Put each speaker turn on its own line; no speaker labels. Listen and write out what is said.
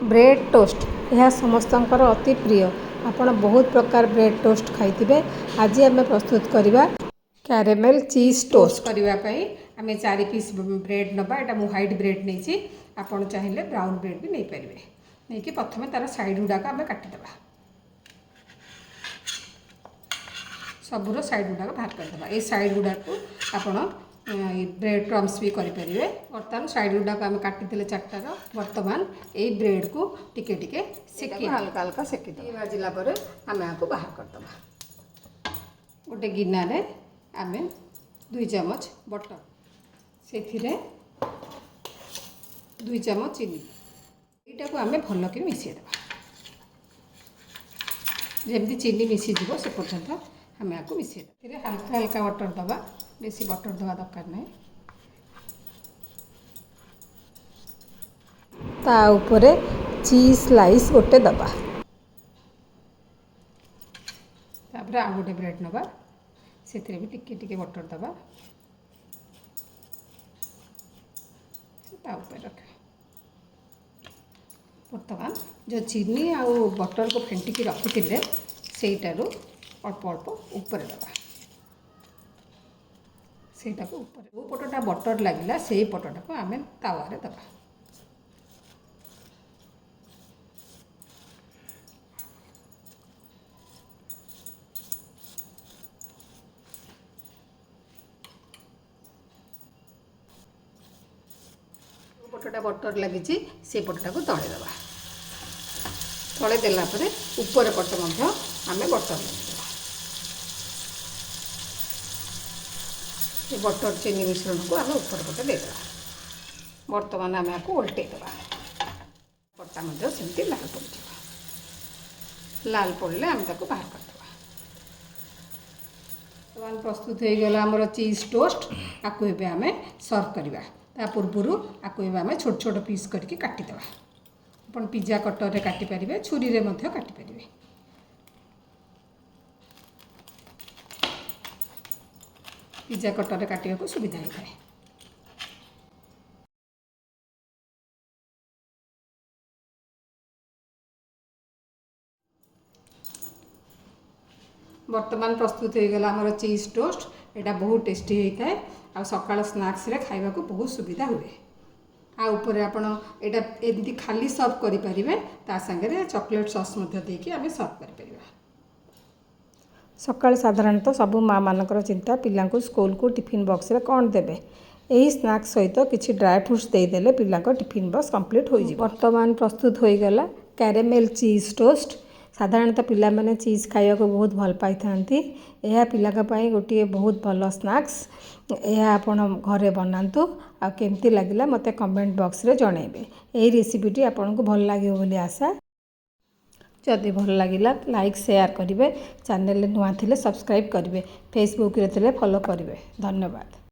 Bread toast यह समस्तंकर अति प्रिय। आपण बहुत प्रकार ब्रेड टोस्ट खाइथिबे। आज आम प्रस्तुत करवा कैरेमेल चीज टोस्ट करने आम 4 पीस ब्रेड नवा। एटा मु व्हाइट ब्रेड नहीं, आपड़ चाहिए ब्राउन ब्रेड भी नहीं पारे। नहीं कि प्रथम तार साइड गुड़ाक आम काटिदेवा, सबूर साइड गुड़ाक बाहर करदे। ये साइड गुड़ाक आपण ब्रेड क्रम्स भी करेंगे। बर्तमान साइड गुड़ाक आम काटी 4टार। बर्तमान ये ब्रेड को टिके टिके सेकी हल्का हल्का सेकी भाजिला आम आपको बाहर करदे। गोटे गिनार आम 2 चमच बटर, से 2 चमच चीनी, यहाँ को आम भलक मिसेदेवा। जमी चीनी मिसीज से पर्यंत आम आपको मिसेदेवा। हल्का हल्का बटर दबा, बेसी बटर दवा दरकार नहीं। ता उपरे चीज स्लाइस गोटे दबा। तापर आ गोटे ब्रेड नवा, से भी टिके टिके बटर दबा, रख। बर्तमान जो चीनी आ बटर को फेंटिकी रखी सेटारू अल्प अल्प ऊपर दबा। सेटा को ऊपर जो पटटा बटर लगिला से पटटा को आम तावारे दबा। पटटा बटर लगी से पटटा को तले दबा। तले देला परे ऊपर पट आम बटर लगे। ये बटर चीनी मिश्रण को आम ऊपर पटे देदेवा। बर्तमान आम आपको उल्टेदेवा। पटा सेमती लाल पड़ लाल पड़े आम ताको बाहर करदेवा। बर्तमान प्रस्तुत हो गला आमर चीज टोस्ट। आपको ये आम सर्व करवा। ता पूर्व आपको आम छोट छोट पीस करके काटिदेवा। आप पिज्जा कटर रे काटिपारे, छुरी रे मध्य काटिपारे। पिज्जा कटर रे काटिया को सुविधा होता है। बर्तमान प्रस्तुत हो गला आमर चीज टोस्ट। एटा बहुत टेस्टी होता है। आ सकाळ स्नैक्स रे खाइबा को बहुत सुविधा हुए। आ ऊपर आपण एटा एमती खाली सर्व करि परिबे। ता संगे चॉकलेट सॉस मध्ये देकी आमे सर्व करि परिबा। सकाळ साधारणतः सबु माँ मानकर चिंता पिला को स्कूल को टिफिन बॉक्स रे कौन देबे। यही स्नैक्स सहित किसी ड्राई फ्रूट्स देदेले पिला टिफिन बॉक्स कंप्लीट हो जिवो। वर्तमान प्रस्तुत हो गला कैरेमेल चीज टोस्ट। साधारणतः पिला माने चीज खाइबा को बहुत भल पाई थांती। यह पिला पाई गोटे बहुत भल स्नैक्स। यह आपण घरे बनातु। आ केमती लागिला मते कमेंट बॉक्स रे जणेबे। एही रेसिपीटी आपन को भल लागियो बोली आशा। जदि भल लागिला लाइक शेयर करिवे। चैनल नुआ थिले सब्सक्राइब करिवे। फेसबुक रे थिले फॉलो करिवे। धन्यवाद।